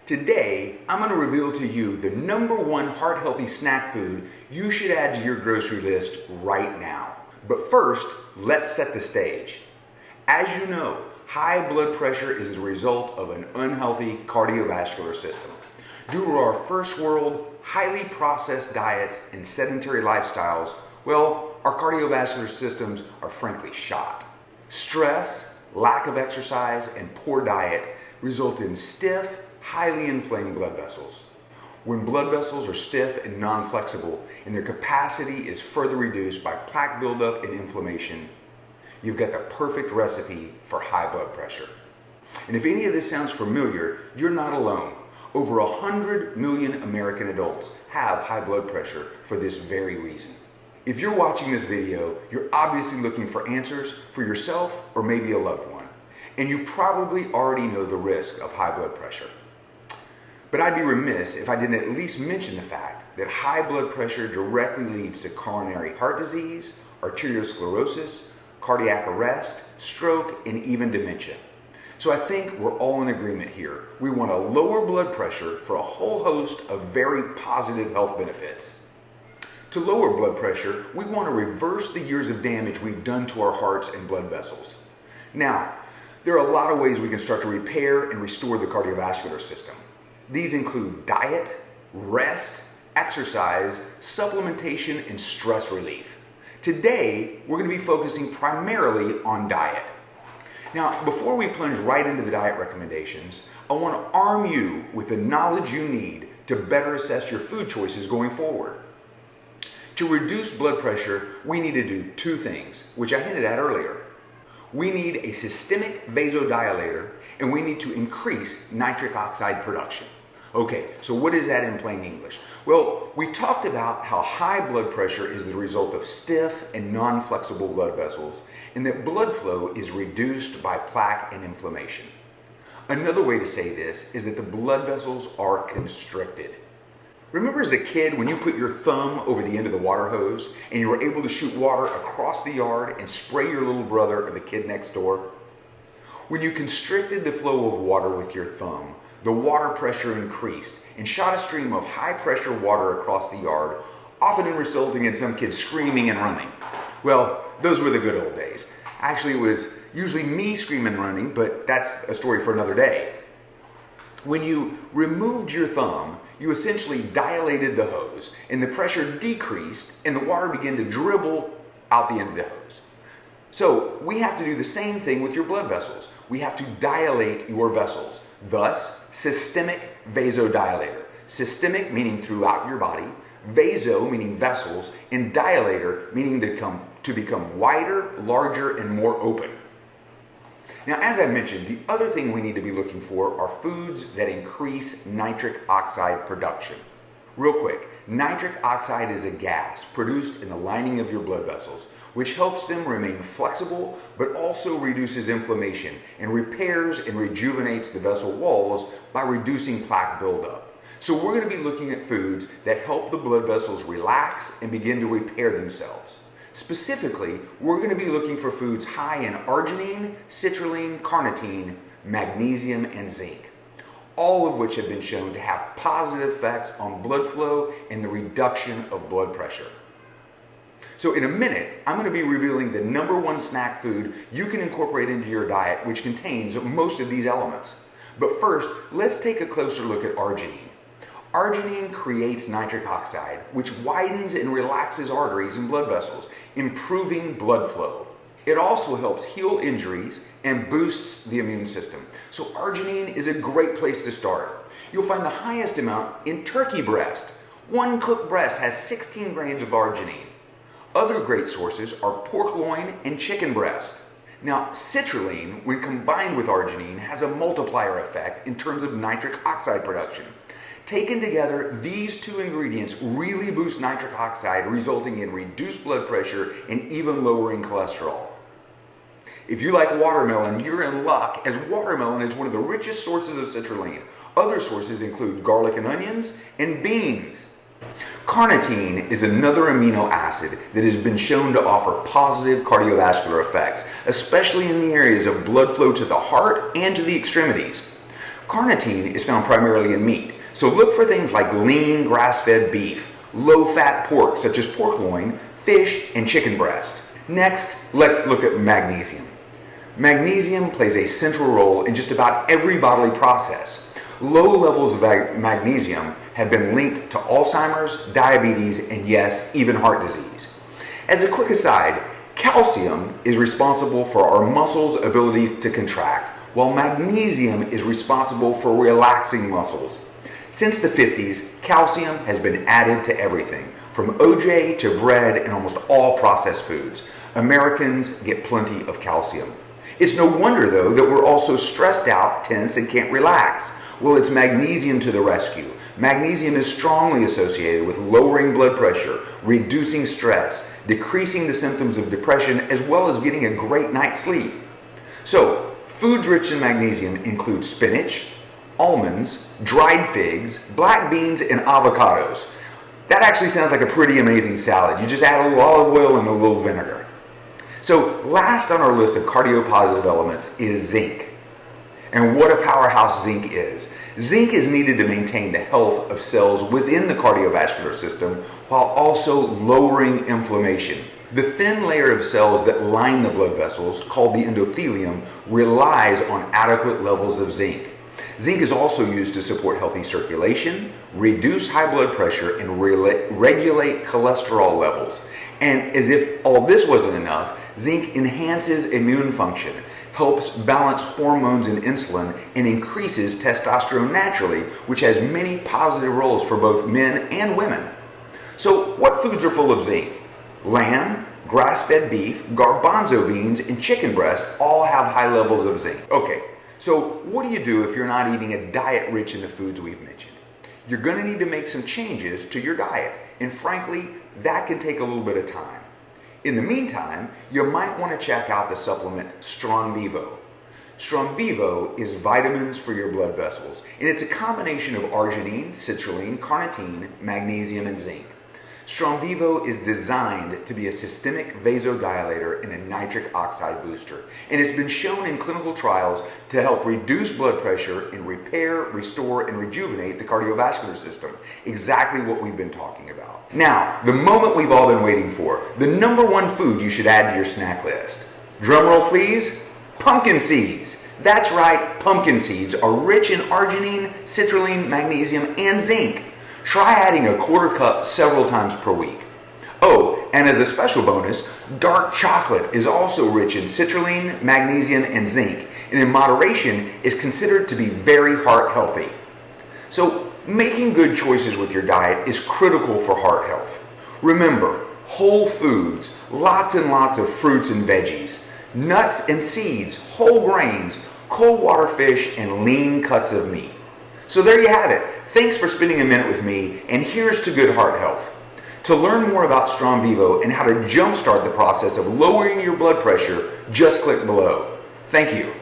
Today, I'm going to reveal to you the #1 heart-healthy snack food you should add to your grocery list right now. But first, let's set the stage. As you know, high blood pressure is the result of an unhealthy cardiovascular system. Due to our first world, highly processed diets and sedentary lifestyles, well, our cardiovascular systems are frankly shot. Stress, lack of exercise, and poor diet result in stiff, highly inflamed blood vessels. When blood vessels are stiff and non-flexible and their capacity is further reduced by plaque buildup and inflammation, you've got the perfect recipe for high blood pressure. And if any of this sounds familiar, you're not alone. Over 100 million American adults have high blood pressure for this very reason. If you're watching this video, you're obviously looking for answers for yourself or maybe a loved one. And you probably already know the risk of high blood pressure. But I'd be remiss if I didn't at least mention the fact that high blood pressure directly leads to coronary heart disease, arteriosclerosis, cardiac arrest, stroke, and even dementia. So I think we're all in agreement here. We want to lower blood pressure for a whole host of very positive health benefits. To lower blood pressure, we want to reverse the years of damage we've done to our hearts and blood vessels. Now, there are a lot of ways we can start to repair and restore the cardiovascular system. These include diet, rest, exercise, supplementation, and stress relief. Today, we're going to be focusing primarily on diet. Now, before we plunge right into the diet recommendations, I want to arm you with the knowledge you need to better assess your food choices going forward. To reduce blood pressure, we need to do two things, which I hinted at earlier. We need a systemic vasodilator, and we need to increase nitric oxide production. Okay, so what is that in plain English? Well, we talked about how high blood pressure is the result of stiff and non-flexible blood vessels, and that blood flow is reduced by plaque and inflammation. Another way to say this is that the blood vessels are constricted. Remember as a kid when you put your thumb over the end of the water hose and you were able to shoot water across the yard and spray your little brother or the kid next door? When you constricted the flow of water with your thumb, the water pressure increased and shot a stream of high pressure water across the yard, often resulting in some kids screaming and running. Well, those were the good old days. Actually, it was usually me screaming and running, but that's a story for another day. When you removed your thumb, you essentially dilated the hose and the pressure decreased and the water began to dribble out the end of the hose. So we have to do the same thing with your blood vessels. We have to dilate your vessels. Thus, systemic vasodilator. Systemic meaning throughout your body, vaso meaning vessels, and dilator meaning to become wider, larger, and more open. Now, as I mentioned, the other thing we need to be looking for are foods that increase nitric oxide production. Real quick, nitric oxide is a gas produced in the lining of your blood vessels, which helps them remain flexible, but also reduces inflammation and repairs and rejuvenates the vessel walls by reducing plaque buildup. So we're going to be looking at foods that help the blood vessels relax and begin to repair themselves. Specifically, we're going to be looking for foods high in arginine, citrulline, carnitine, magnesium, and zinc, all of which have been shown to have positive effects on blood flow and the reduction of blood pressure. So in a minute, I'm going to be revealing the #1 snack food you can incorporate into your diet, which contains most of these elements. But first, let's take a closer look at arginine. Arginine creates nitric oxide, which widens and relaxes arteries and blood vessels, improving blood flow. It also helps heal injuries and boosts the immune system. So arginine is a great place to start. You'll find the highest amount in turkey breast. One cooked breast has 16 grams of arginine. Other great sources are pork loin and chicken breast. Now, citrulline, when combined with arginine, has a multiplier effect in terms of nitric oxide production. Taken together, these two ingredients really boost nitric oxide, resulting in reduced blood pressure and even lowering cholesterol. If you like watermelon, you're in luck, as watermelon is one of the richest sources of citrulline. Other sources include garlic and onions and beans. Carnitine is another amino acid that has been shown to offer positive cardiovascular effects, especially in the areas of blood flow to the heart and to the extremities. Carnitine is found primarily in meat, so look for things like lean grass-fed beef, low-fat pork such as pork loin, fish, and chicken breast. Next, let's look at magnesium. Magnesium plays a central role in just about every bodily process. Low levels of magnesium have been linked to Alzheimer's, diabetes, and yes, even heart disease. As a quick aside, calcium is responsible for our muscles' ability to contract, while magnesium is responsible for relaxing muscles. Since the 50s, calcium has been added to everything, from OJ to bread and almost all processed foods. Americans get plenty of calcium. It's no wonder, though, that we're also stressed out, tense, and can't relax. Well, it's magnesium to the rescue. Magnesium is strongly associated with lowering blood pressure, reducing stress, decreasing the symptoms of depression, as well as getting a great night's sleep. So, foods rich in magnesium include spinach, almonds, dried figs, black beans, and avocados. That actually sounds like a pretty amazing salad. You just add a little olive oil and a little vinegar. So, last on our list of cardiopositive elements is zinc. And what a powerhouse zinc is. Zinc is needed to maintain the health of cells within the cardiovascular system while also lowering inflammation. The thin layer of cells that line the blood vessels, called the endothelium, relies on adequate levels of zinc. Zinc is also used to support healthy circulation, reduce high blood pressure, and regulate cholesterol levels. And as if all this wasn't enough, zinc enhances immune function, helps balance hormones and insulin, and increases testosterone naturally, which has many positive roles for both men and women. So what foods are full of zinc? Lamb, grass-fed beef, garbanzo beans, and chicken breast all have high levels of zinc. Okay, so what do you do if you're not eating a diet rich in the foods we've mentioned? You're going to need to make some changes to your diet, and frankly, that can take a little bit of time. In the meantime, you might want to check out the supplement Stronvivo. Stronvivo is vitamins for your blood vessels, and it's a combination of arginine, citrulline, carnitine, magnesium, and zinc. Stronvivo is designed to be a systemic vasodilator and a nitric oxide booster, and it's been shown in clinical trials to help reduce blood pressure and repair, restore, and rejuvenate the cardiovascular system. Exactly what we've been talking about. Now, the moment we've all been waiting for, the number one food you should add to your snack list. Drumroll please, pumpkin seeds. That's right, pumpkin seeds are rich in arginine, citrulline, magnesium, and zinc. Try adding a quarter cup several times per week. Oh, and as a special bonus, dark chocolate is also rich in citrulline, magnesium, and zinc, and in moderation is considered to be very heart healthy. So, making good choices with your diet is critical for heart health. Remember, whole foods, lots and lots of fruits and veggies, nuts and seeds, whole grains, cold water fish, and lean cuts of meat. So there you have it. Thanks for spending a minute with me, and here's to good heart health. To learn more about Stronvivo and how to jumpstart the process of lowering your blood pressure, just click below. Thank you.